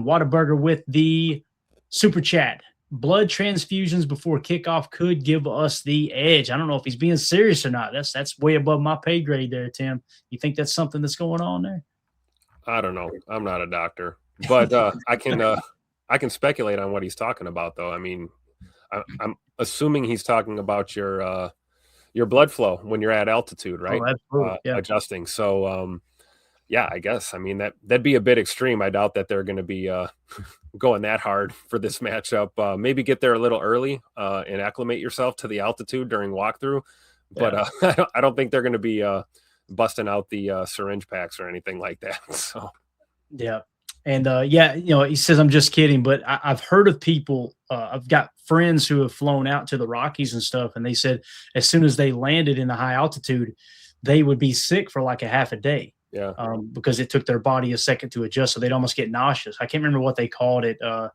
Whataburger with the super chat. Blood transfusions before kickoff could give us the edge. I don't know if he's being serious or not. That's way above my pay grade there, Tim. You think that's something that's going on there? I don't know. I'm not a doctor, but I can speculate on what he's talking about, though. I mean, I'm assuming he's talking about your blood flow when you're at altitude, right? Oh, absolutely. Yeah. Adjusting. So, yeah, I guess. I mean, that'd be a bit extreme. I doubt that they're going to be going that hard for this matchup. Maybe get there a little early and acclimate yourself to the altitude during walkthrough. But I don't think they're going to be busting out the syringe packs or anything like that. So, yeah. And he says, I'm just kidding, but I've heard of people. I've got friends who have flown out to the Rockies and stuff, and they said as soon as they landed in the high altitude, they would be sick for like a half a day. Yeah. Because it took their body a second to adjust, so they'd almost get nauseous. I can't remember what they called it. I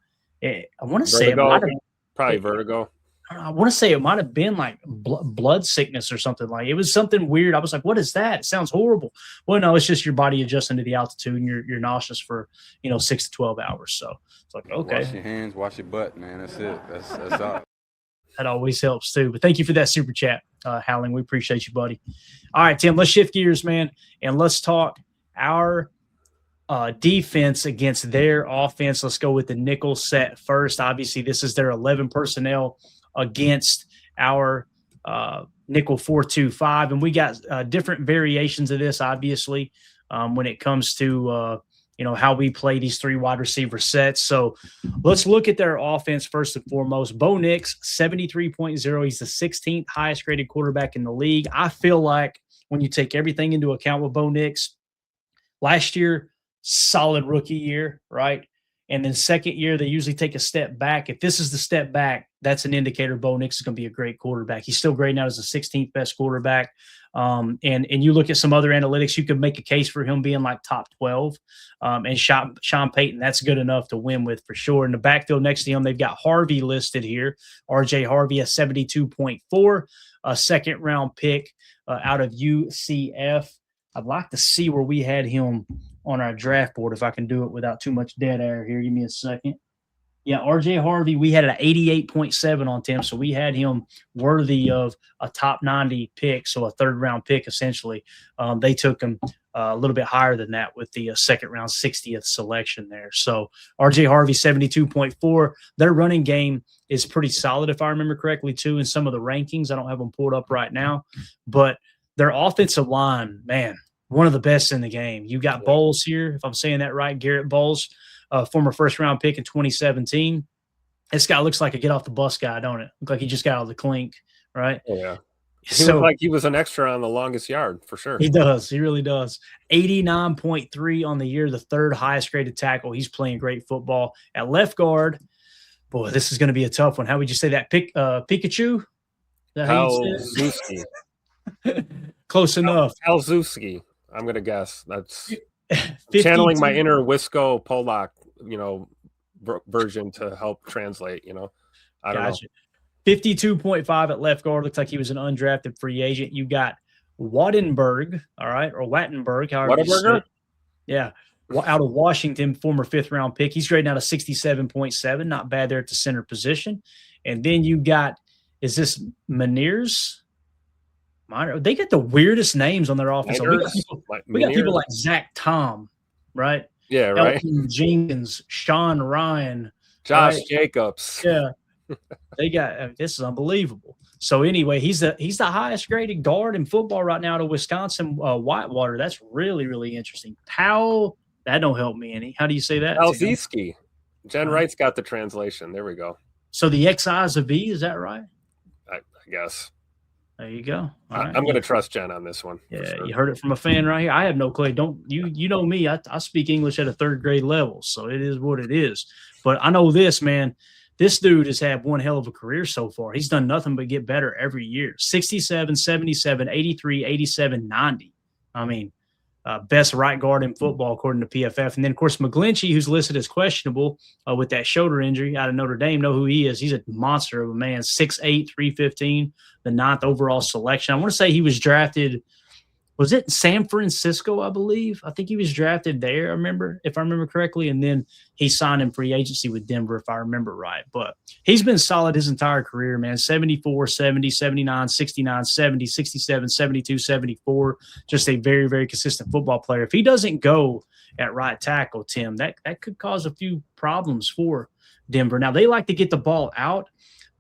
want to say it might have probably vertigo. I want to say it might have been like blood sickness or something. Like it was something weird. I was like, "What is that? It sounds horrible." Well, no, it's just your body adjusting to the altitude, and you're nauseous for 6 to 12 hours. So it's like, okay, wash your hands, wash your butt, man. That's it. That's all. That always helps too. But thank you for that super chat, Howling. We appreciate you, buddy. All right, Tim, let's shift gears, man, and let's talk our defense against their offense. Let's go with the nickel set first. Obviously, this is their 11 personnel against our nickel 4-2-5, and we got different variations of this, obviously, when it comes to how we play these three wide receiver sets. So let's look at their offense first and foremost. Bo Nix, 73.0. He's the 16th highest graded quarterback in the league. I feel like when you take everything into account with Bo Nix, last year, solid rookie year, right? And then second year, they usually take a step back. If this is the step back, that's an indicator Bo Nix is going to be a great quarterback. He's still grading out as the 16th best quarterback. And you look at some other analytics, you could make a case for him being like top 12. And Sean Payton, that's good enough to win with for sure. In the backfield next to him, they've got Harvey listed here. RJ Harvey, a 72.4, a second-round pick out of UCF. I'd like to see where we had him on our draft board, if I can do it without too much dead air here. Give me a second. Yeah, RJ Harvey, we had an 88.7 on Tim, so we had him worthy of a top 90 pick, so a third-round pick essentially. They took him a little bit higher than that with the second-round 60th selection there. So RJ Harvey, 72.4. Their running game is pretty solid, if I remember correctly, too, in some of the rankings. I don't have them pulled up right now, but their offensive line, man, one of the best in the game. You got Bowles here, if I'm saying that right, Garrett Bowles, former first-round pick in 2017. This guy looks like a get-off-the-bus guy, don't it? Look like he just got out of the clink, right? Oh, yeah. He looked like he was an extra on the longest yard, for sure. He does. He really does. 89.3 on the year, the third highest-graded tackle. He's playing great football. At left guard, boy, this is going to be a tough one. How would you say that? Pikachu? Is that how you say it? Close enough. Alzewski, I'm going to guess. That's channeling my inner Wisco Polak, version to help translate, I don't know. 52.5 at left guard. Looks like he was an undrafted free agent. You got Wattenberg, all right, or Wattenberg, however you say it. Yeah, out of Washington, former fifth-round pick. He's grading out a 67.7. Not bad there at the center position. And then you got, is this Meneers? They get the weirdest names on their offense. We got people like Zach Tom, right? Yeah, right. Elton Jenkins, Sean Ryan, Josh Jacobs. Yeah, they got this is unbelievable. So anyway, he's the highest graded guard in football right now to Wisconsin Whitewater. That's really, really interesting. That don't help me any. How do you say that? Alzewski. Jen Wright's got the translation. There we go. So the XI is a V, is that right? I guess. There you go. I'm going to trust Jen on this one. Yeah, sure. You heard it from a fan right here. I have no clue. You know me. I speak English at a third grade level, so it is what it is. But I know this, man. This dude has had one hell of a career so far. He's done nothing but get better every year. 67, 77, 83, 87, 90. I mean, best right guard in football according to PFF. And then, of course, McGlinchey, who's listed as questionable with that shoulder injury out of Notre Dame, know who he is. He's a monster of a man, 6'8", 315, the 9th overall selection. I want to say he was drafted was it San Francisco, I believe? I think he was drafted there, if I remember correctly. And then he signed in free agency with Denver, if I remember right. But he's been solid his entire career, man. 74, 70, 79, 69, 70, 67, 72, 74. Just a very, very consistent football player. If he doesn't go at right tackle, Tim, that could cause a few problems for Denver. Now, they like to get the ball out.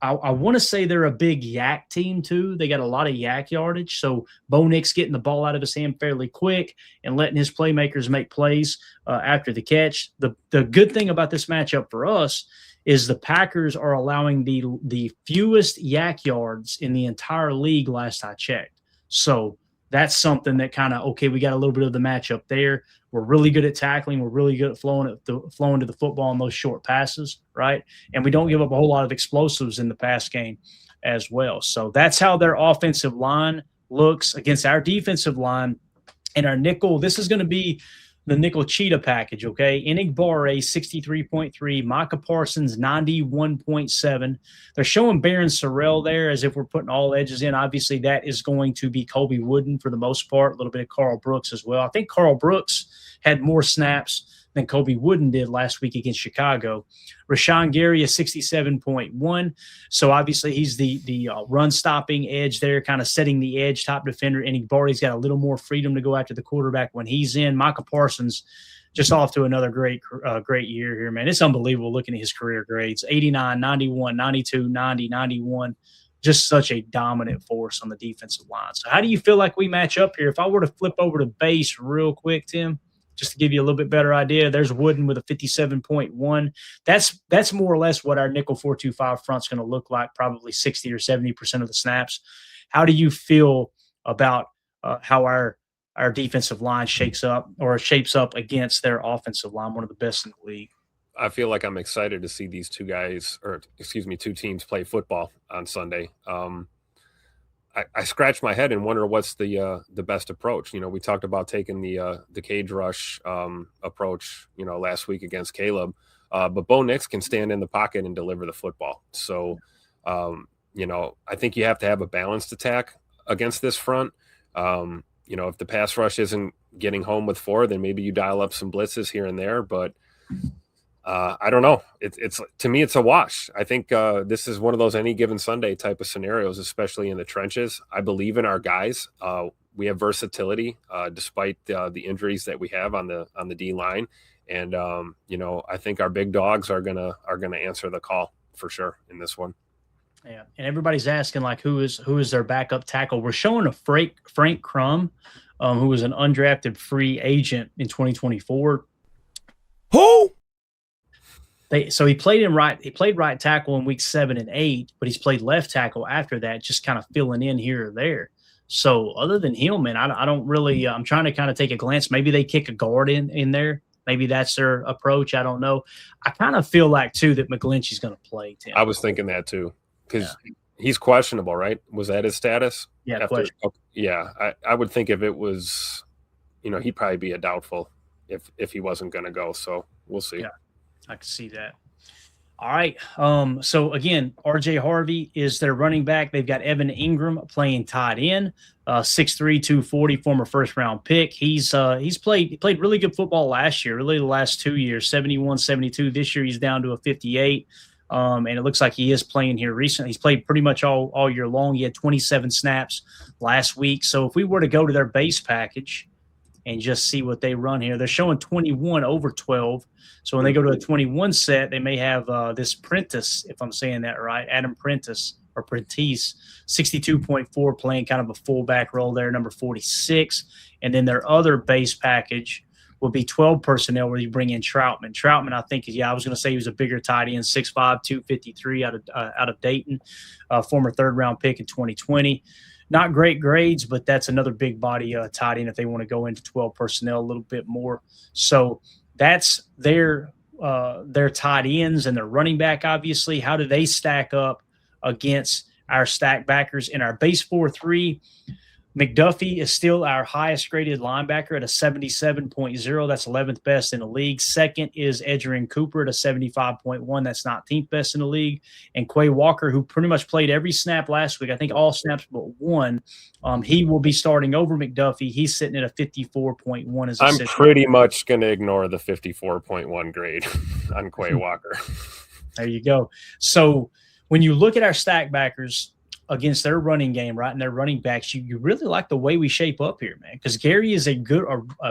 I want to say they're a big yak team too. They got a lot of yak yardage. So Bo Nix getting the ball out of his hand fairly quick and letting his playmakers make plays after the catch. The good thing about this matchup for us is the Packers are allowing the fewest yak yards in the entire league last I checked. So that's something that kind of, okay, we got a little bit of the matchup there. We're really good at tackling. We're really good at flowing to the football on those short passes, right? And we don't give up a whole lot of explosives in the pass game as well. So that's how their offensive line looks against our defensive line. And our nickel, this is going to be the nickel cheetah package, okay? Enigbare, 63.3, Micah Parsons, 91.7. They're showing Baron Sorrell there as if we're putting all edges in. Obviously, that is going to be Colby Wooden for the most part, a little bit of Carl Brooks as well. I think Carl Brooks had more snaps than Colby Wooden did last week against Chicago. Rashawn Gary is 67.1. So obviously he's the run-stopping edge there, kind of setting the edge, top defender. Enigbare's got a little more freedom to go after the quarterback when he's in. Micah Parsons just off to another great year here, man. It's unbelievable looking at his career grades. 89, 91, 92, 90, 91. Just such a dominant force on the defensive line. So how do you feel like we match up here? If I were to flip over to base real quick, Tim, just to give you a little bit better idea, there's Wooden with a 57.1. That's more or less what our nickel 4-2-5 front's going to look like, probably 60 or 70% of the snaps. How do you feel about how our defensive line shapes up against their offensive line, one of the best in the league? I feel like I'm excited to see these two teams play football on Sunday. I scratch my head and wonder what's the best approach. You know, we talked about taking the cage rush approach, you know, last week against Caleb, but Bo Nix can stand in the pocket and deliver the football. So, you know, I think you have to have a balanced attack against this front. You know, if the pass rush isn't getting home with 4, then maybe you dial up some blitzes here and there, but I don't know. It's to me, it's a wash. I think this is one of those any given Sunday type of scenarios, especially in the trenches. I believe in our guys. We have versatility despite the injuries that we have on the D line, and you know, I think our big dogs are gonna answer the call for sure in this one. Yeah, and everybody's asking like who is their backup tackle. We're showing a Frank Crum, who was an undrafted free agent in 2024. Who? So he played right tackle in week 7 and 8, but he's played left tackle after that, just kind of filling in here or there. So other than him, man, I don't really. I'm trying to kind of take a glance. Maybe they kick a guard in there. Maybe that's their approach. I don't know. I kind of feel like too that McGlinchey's going to play. Tim. I was thinking that too because he's questionable, right? Was that his status? Yeah, I would think if it was, you know, he'd probably be a doubtful if he wasn't going to go. So we'll see. Yeah. I can see that. All right. So again, RJ Harvey is their running back. They've got Evan Ingram playing tight end, 6'3", 240, former first round pick. He played really good football last year, really the last 2 years, 71, 72. This year he's down to a 58. And it looks like he is playing here recently. He's played pretty much all year long. He had 27 snaps last week. So if we were to go to their base package and just see what they run here, they're showing 21 over 12. So when they go to a 21 set, they may have this Prentice, if I'm saying that right, Adam Prentice or Prentice, 62.4, playing kind of a fullback role there, number 46. And then their other base package will be 12 personnel where you bring in Troutman. Troutman, I think, I was going to say he was a bigger tight end, 6'5", 253 out of Dayton, former third-round pick in 2020. Not great grades, but that's another big body tight end if they want to go into 12 personnel a little bit more. So that's their tight ends and their running back, obviously. How do they stack up against our stack backers in our base 4-3? McDuffie is still our highest graded linebacker at a 77.0. That's 11th best in the league. Second is Edgerrin Cooper at a 75.1. That's 19th best in the league. And Quay Walker, who pretty much played every snap last week, I think all snaps but one, he will be starting over McDuffie. He's sitting at a 54.1 as a I'm pretty much going to ignore the 54.1 grade on Quay Walker. There you go. So when you look at our stack backers against their running game, right, and their running backs, you really like the way we shape up here, man, because Gary is a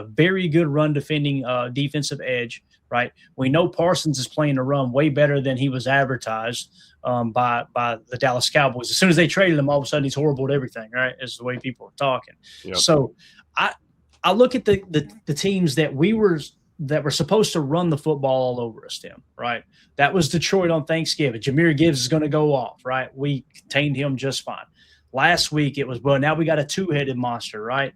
very good run defending defensive edge, right? We know Parsons is playing the run way better than he was advertised by the Dallas Cowboys. As soon as they traded him, all of a sudden he's horrible at everything, right? Is the way people are talking. Yep. So I look at the teams that were supposed to run the football all over us, Tim, right? That was Detroit on Thanksgiving. Jameer Gibbs is going to go off, right? We contained him just fine. Last week it was, well, now we got a two-headed monster, right?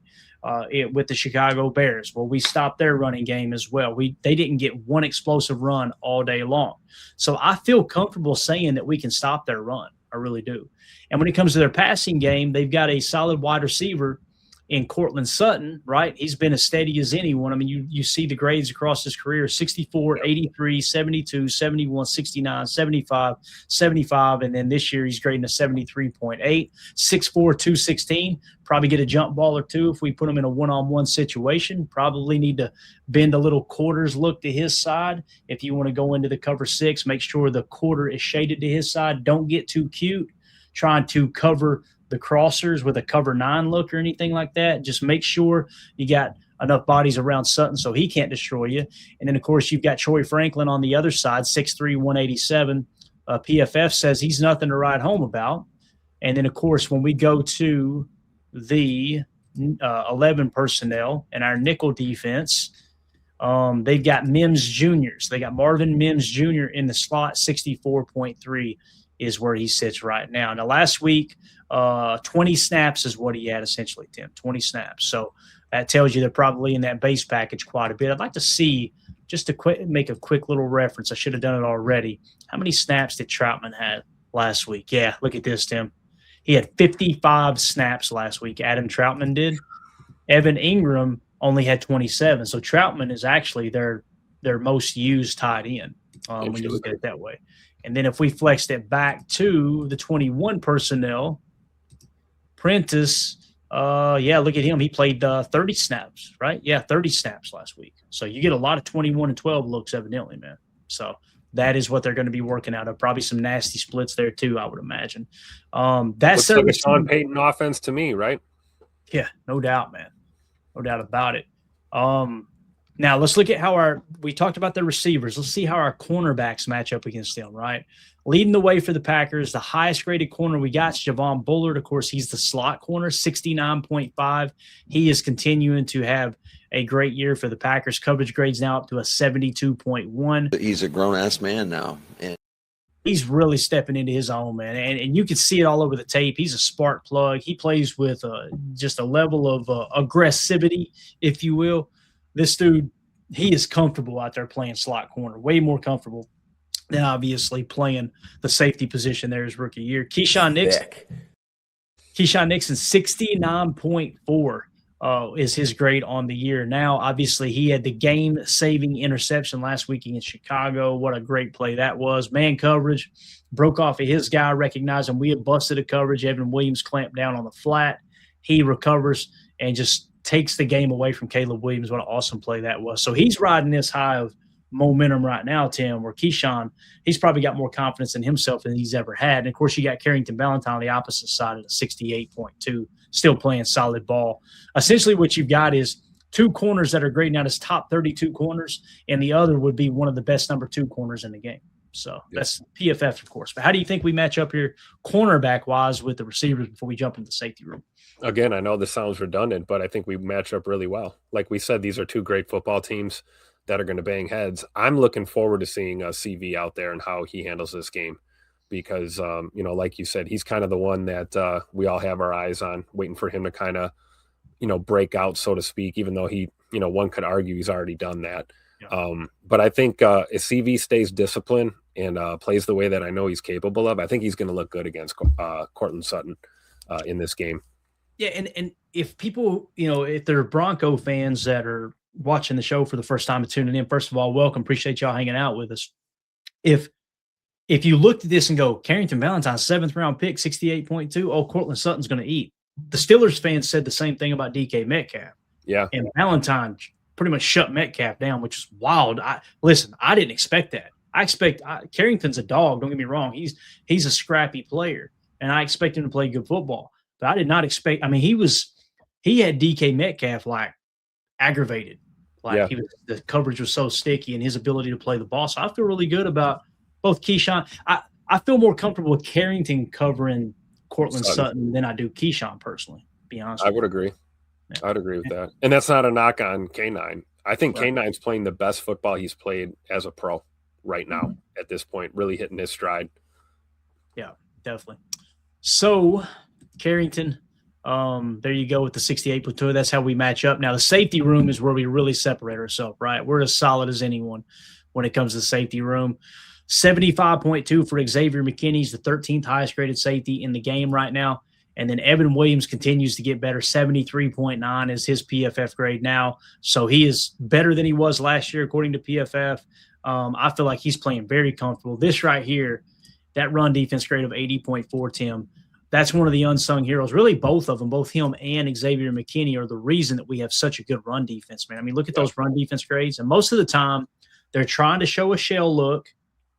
With the Chicago Bears. Well, we stopped their running game as well. They didn't get one explosive run all day long. So I feel comfortable saying that we can stop their run. I really do. And when it comes to their passing game, they've got a solid wide receiver in Cortland Sutton, right? He's been as steady as anyone. I mean, you see the grades across his career, 64, 83, 72, 71, 69, 75, 75, and then this year he's grading a 73.8, 6'4", 216. Probably get a jump ball or two if we put him in a one-on-one situation. Probably need to bend a little quarters look to his side. If you want to go into the cover six, make sure the quarter is shaded to his side. Don't get too cute trying to cover the crossers with a cover 9 look or anything like that. Just make sure you got enough bodies around Sutton so he can't destroy you. And then, of course, you've got Troy Franklin on the other side, 6'3", 187. PFF says he's nothing to write home about. And then, of course, when we go to the 11 personnel and our nickel defense, they've got Mims Juniors. They got Marvin Mims Jr. in the slot, 64.3 is where he sits right now. Now, last week, 20 snaps is what he had essentially, Tim, 20 snaps. So that tells you they're probably in that base package quite a bit. I'd like to see, just to make a quick little reference, I should have done it already. How many snaps did Troutman have last week? Yeah, look at this, Tim. He had 55 snaps last week. Adam Troutman did. Evan Ingram only had 27. So Troutman is actually their most used tight end when you look at it that way. And then if we flexed it back to the 21 personnel, Prentice, look at him. He played 30 snaps, right? Yeah, 30 snaps last week. So you get a lot of 21 and 12 looks evidently, man. So that is what they're going to be working out of. Probably some nasty splits there too, I would imagine. That's like a Sean Payton offense to me, right? Yeah, no doubt, man. No doubt about it. Now, let's look at we talked about the receivers. Let's see how our cornerbacks match up against them, right? Leading the way for the Packers, the highest graded corner we got is Javon Bullard. Of course, he's the slot corner, 69.5. He is continuing to have a great year for the Packers. Coverage grades now up to a 72.1. He's a grown-ass man now. And he's really stepping into his own, man. And you can see it all over the tape. He's a spark plug. He plays with just a level of aggressivity, if you will. This dude, he is comfortable out there playing slot corner, way more comfortable than obviously playing the safety position there his rookie year. Keyshawn Nixon, 69.4 is his grade on the year. Now, obviously, he had the game-saving interception last week against Chicago. What a great play that was. Man coverage, broke off of his guy, recognizing we had busted a coverage. Evan Williams clamped down on the flat. He recovers and just takes the game away from Caleb Williams. What an awesome play that was. So he's riding this high of momentum right now, Tim, where Keyshawn, he's probably got more confidence in himself than he's ever had. And, of course, you got Carrington Valentine on the opposite side at a 68.2, still playing solid ball. Essentially what you've got is two corners that are grading out as top 32 corners, and the other would be one of the best number 2 corners in the game. So that's PFF, of course. But how do you think we match up here cornerback-wise with the receivers before we jump into the safety room? Again, I know this sounds redundant, but I think we match up really well. Like we said, these are two great football teams that are going to bang heads. I'm looking forward to seeing CV out there and how he handles this game because, like you said, he's kind of the one that we all have our eyes on, waiting for him to kind of, break out, so to speak, even though he, one could argue he's already done that. Yeah. But I think if CV stays disciplined and plays the way that I know he's capable of, I think he's going to look good against Cortland Sutton in this game. Yeah, and if people, if they're Bronco fans that are watching the show for the first time and tuning in, first of all, welcome. Appreciate y'all hanging out with us. If you looked at this and go, Carrington Valentine, 7th round pick, 68.2, oh, Cortland Sutton's going to eat. The Steelers fans said the same thing about DK Metcalf. Yeah. And Valentine pretty much shut Metcalf down, which is wild. Listen, I didn't expect that. I expect Carrington's a dog. Don't get me wrong. He's a scrappy player, and I expect him to play good football. But I did not expect. I mean, he had DK Metcalf like aggravated. Like the coverage was so sticky, and his ability to play the ball. So I feel really good about both Keyshawn. I feel more comfortable with Carrington covering Cortland Sutton than I do Keyshawn personally. To be honest, I would agree. Yeah. I'd agree with that. And that's not a knock on K9. I think K9's playing the best football he's played as a pro right now at this point, really hitting his stride. Yeah, definitely. So, Carrington, there you go with the 68.2. That's how we match up. Now, the safety room is where we really separate ourselves, right? We're as solid as anyone when it comes to the safety room. 75.2 for Xavier McKinney. He's the 13th highest graded safety in the game right now. And then Evan Williams continues to get better. 73.9 is his PFF grade now. So he is better than he was last year, according to PFF. I feel like he's playing very comfortable. This right here, that run defense grade of 80.4, Tim, that's one of the unsung heroes. Really, both of them, both him and Xavier McKinney, are the reason that we have such a good run defense, man. I mean, look at those run defense grades. And most of the time, they're trying to show a shell look,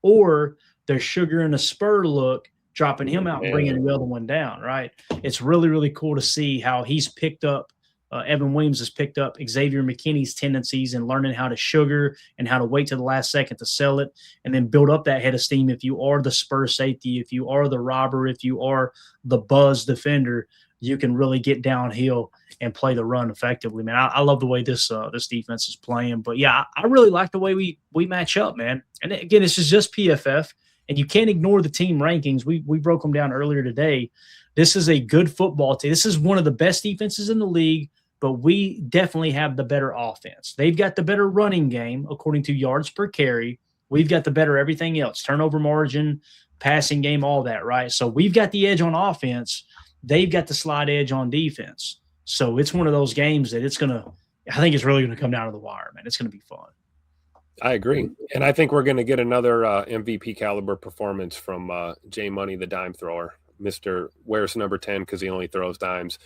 or they're sugaring a spur look, dropping him out and bringing the other one down, right? It's really, really cool to see how he's picked up, Evan Williams has picked up Xavier McKinney's tendencies and learning how to sugar and how to wait to the last second to sell it and then build up that head of steam. If you are the spur safety, if you are the robber, if you are the buzz defender, you can really get downhill and play the run effectively, man. I love the way this defense is playing. But, yeah, I really like the way we match up, man. And, again, this is just PFF. And you can't ignore the team rankings. We broke them down earlier today. This is a good football team. This is one of the best defenses in the league, but we definitely have the better offense. They've got the better running game, according to yards per carry. We've got the better everything else, turnover margin, passing game, all that, right? So we've got the edge on offense. They've got the slight edge on defense. So it's one of those games that I think it's really going to come down to the wire, man. It's going to be fun. I agree. And I think we're going to get another MVP caliber performance from J Money, the dime thrower. Mr. wears number 10 because he only throws dimes.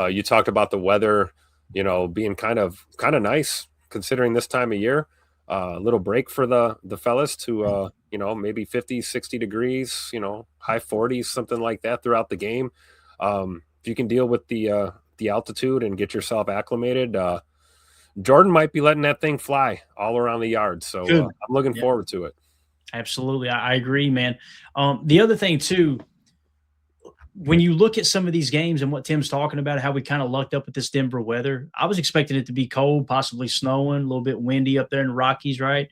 You talked about the weather, being kind of nice considering this time of year. A little break for the fellas to, maybe 50, 60 degrees, high 40s, something like that throughout the game. If you can deal with the altitude and get yourself acclimated, Jordan might be letting that thing fly all around the yard. So I'm looking forward to it. Absolutely. I agree, man. The other thing, too, when you look at some of these games and what Tim's talking about, how we kind of lucked up with this Denver weather, I was expecting it to be cold, possibly snowing, a little bit windy up there in the Rockies, right?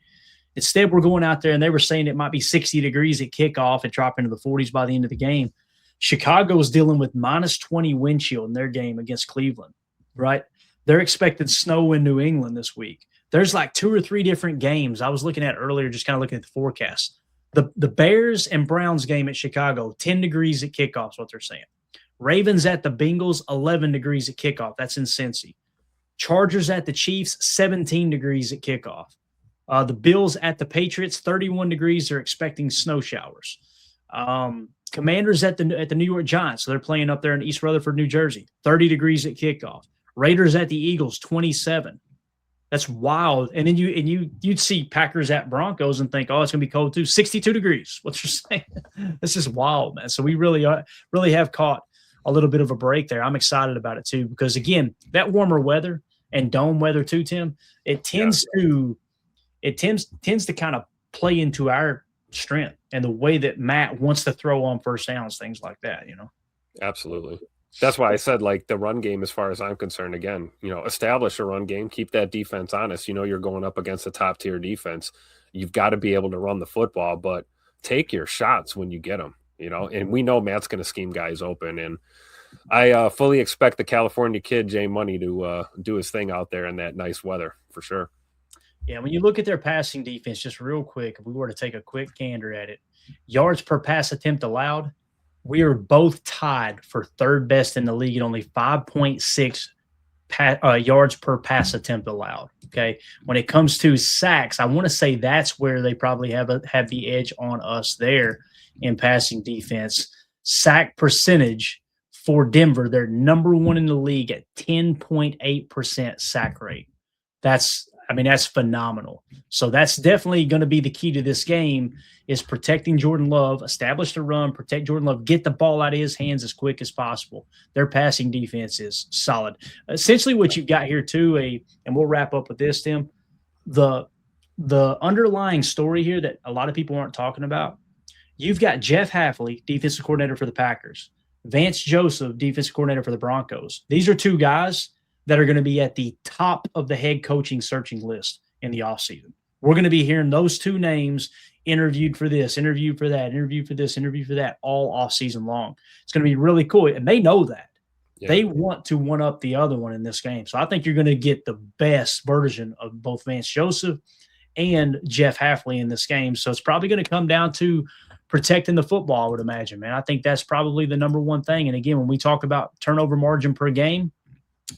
Instead, we're going out there, and they were saying it might be 60 degrees at kickoff and drop into the 40s by the end of the game. Chicago is dealing with minus 20 wind chill in their game against Cleveland, right? They're expecting snow in New England this week. There's like 2 or 3 different games I was looking at earlier, just kind of looking at the forecast. The Bears and Browns game at Chicago, 10 degrees at kickoff is what they're saying. Ravens at the Bengals, 11 degrees at kickoff. That's in Cincy. Chargers at the Chiefs, 17 degrees at kickoff. The Bills at the Patriots, 31 degrees. They're expecting snow showers. Commanders at the New York Giants, so they're playing up there in East Rutherford, New Jersey, 30 degrees at kickoff. Raiders at the Eagles, 27. That's wild. And then you'd see Packers at Broncos and think, oh, it's going to be cold too. 62 degrees. What's you're saying? This is wild, man. So we really have caught a little bit of a break there. I'm excited about it too because, again, that warmer weather and dome weather too, Tim, it tends to kind of play into our strength and the way that Matt wants to throw on first downs, things like that, Absolutely. That's why I said, like, the run game, as far as I'm concerned, again, establish a run game, keep that defense honest. You're going up against a top tier defense. You've got to be able to run the football, but take your shots when you get them, and we know Matt's going to scheme guys open. And I fully expect the California kid, J Money, to do his thing out there in that nice weather for sure. Yeah. When you look at their passing defense, just real quick, if we were to take a quick gander at it, yards per pass attempt allowed, We are both tied for third best in the league at only 5.6 yards per pass attempt allowed. Okay. When it comes to sacks, I want to say that's where they probably have the edge on us there in passing defense. Sack percentage for Denver, they're number one in the league at 10.8% sack rate. That's phenomenal. So that's definitely going to be the key to this game is protecting Jordan Love, establish the run, protect Jordan Love, get the ball out of his hands as quick as possible. Their passing defense is solid. Essentially what you've got here too, and we'll wrap up with this, Tim, the underlying story here that a lot of people aren't talking about, you've got Jeff Hafley, defensive coordinator for the Packers, Vance Joseph, defensive coordinator for the Broncos. These are two guys that are going to be at the top of the head coaching searching list in the offseason. We're going to be hearing those two names interviewed for this, interviewed for that, interviewed for this, interviewed for that all offseason long. It's going to be really cool. And they know that. Yeah. They want to one-up the other one in this game. So I think you're going to get the best version of both Vance Joseph and Jeff Hafley in this game. So it's probably going to come down to protecting the football, I would imagine, man. I think that's probably the number one thing. And again, when we talk about turnover margin per game,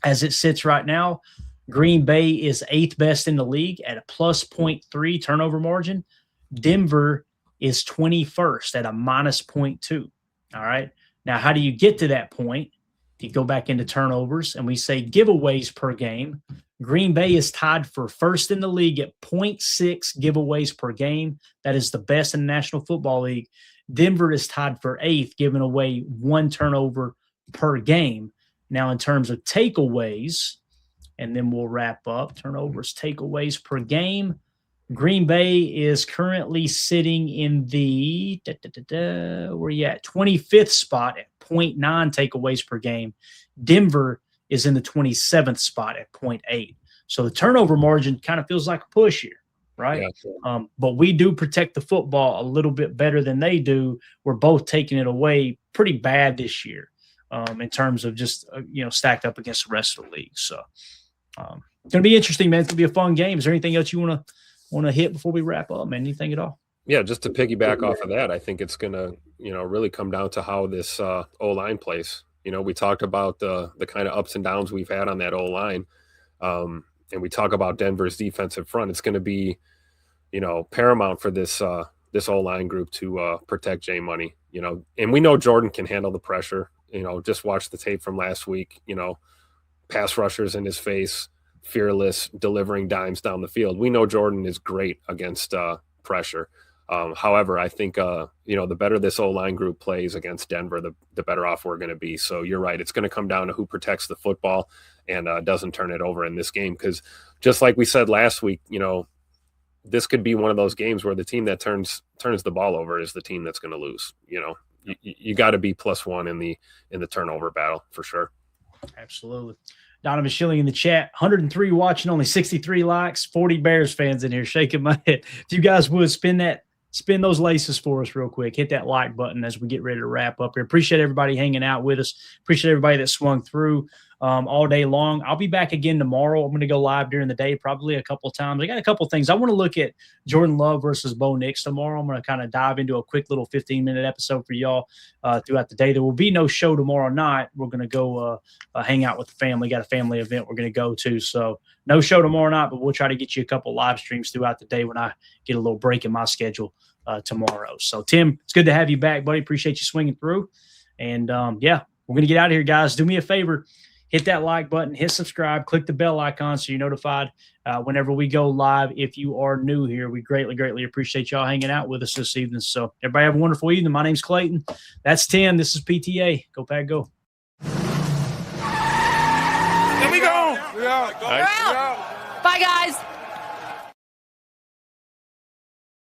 as it sits right now, Green Bay is 8th best in the league at a plus 0.3 turnover margin. Denver is 21st at a minus 0.2. All right. Now, how do you get to that point? If you go back into turnovers and we say giveaways per game, Green Bay is tied for first in the league at 0.6 giveaways per game. That is the best in the National Football League. Denver is tied for 8th, giving away 1 turnover per game. Now, in terms of takeaways, and then we'll wrap up, turnovers, takeaways per game, Green Bay is currently sitting in the, where you at, 25th spot at 0.9 takeaways per game. Denver is in the 27th spot at 0.8. So the turnover margin kind of feels like a push here, right? Yeah, sure. But we do protect the football a little bit better than they do. We're both taking it away pretty bad this year. In terms of just, stacked up against the rest of the league. So it's going to be interesting, man. It's going to be a fun game. Is there anything else you want to hit before we wrap up, man? Anything at all? Yeah, just to piggyback off of that, I think it's going to, really come down to how this O-line plays. We talked about the kind of ups and downs we've had on that O-line. And we talk about Denver's defensive front. It's going to be, paramount for this O-line group to protect J Money, and we know Jordan can handle the pressure. Just watch the tape from last week, pass rushers in his face, fearless, delivering dimes down the field. We know Jordan is great against pressure. However, I think, the better this O-line group plays against Denver, the better off we're going to be. So you're right. It's going to come down to who protects the football and doesn't turn it over in this game. Because just like we said last week, this could be one of those games where the team that turns the ball over is the team that's going to lose, You got to be +1 in the turnover battle for sure. Absolutely. Donovan Schilling in the chat, 103 watching, only 63 likes, 40 Bears fans in here shaking my head. If you guys would spin those laces for us real quick, hit that like button as we get ready to wrap up here. Appreciate everybody hanging out with us. Appreciate everybody that swung through all day long. I'll be back again tomorrow. I'm going to go live during the day, probably a couple of times. I got a couple of things. I want to look at Jordan Love versus Bo Nix tomorrow. I'm going to kind of dive into a quick little 15-minute episode for y'all throughout the day. There will be no show tomorrow night. We're going to go hang out with the family. Got a family event we're going to go to. So no show tomorrow night, but we'll try to get you a couple live streams throughout the day when I get a little break in my schedule tomorrow. So, Tim, it's good to have you back, buddy. Appreciate you swinging through. And, we're going to get out of here, guys. Do me a favor. Hit that like button, hit subscribe, click the bell icon so you're notified whenever we go live. If you are new here, we greatly, greatly appreciate y'all hanging out with us this evening. So everybody have a wonderful evening. My name's Clayton. That's Tim. This is PTA. Go Pack Go. Here we go. We out. We're out. Bye, guys.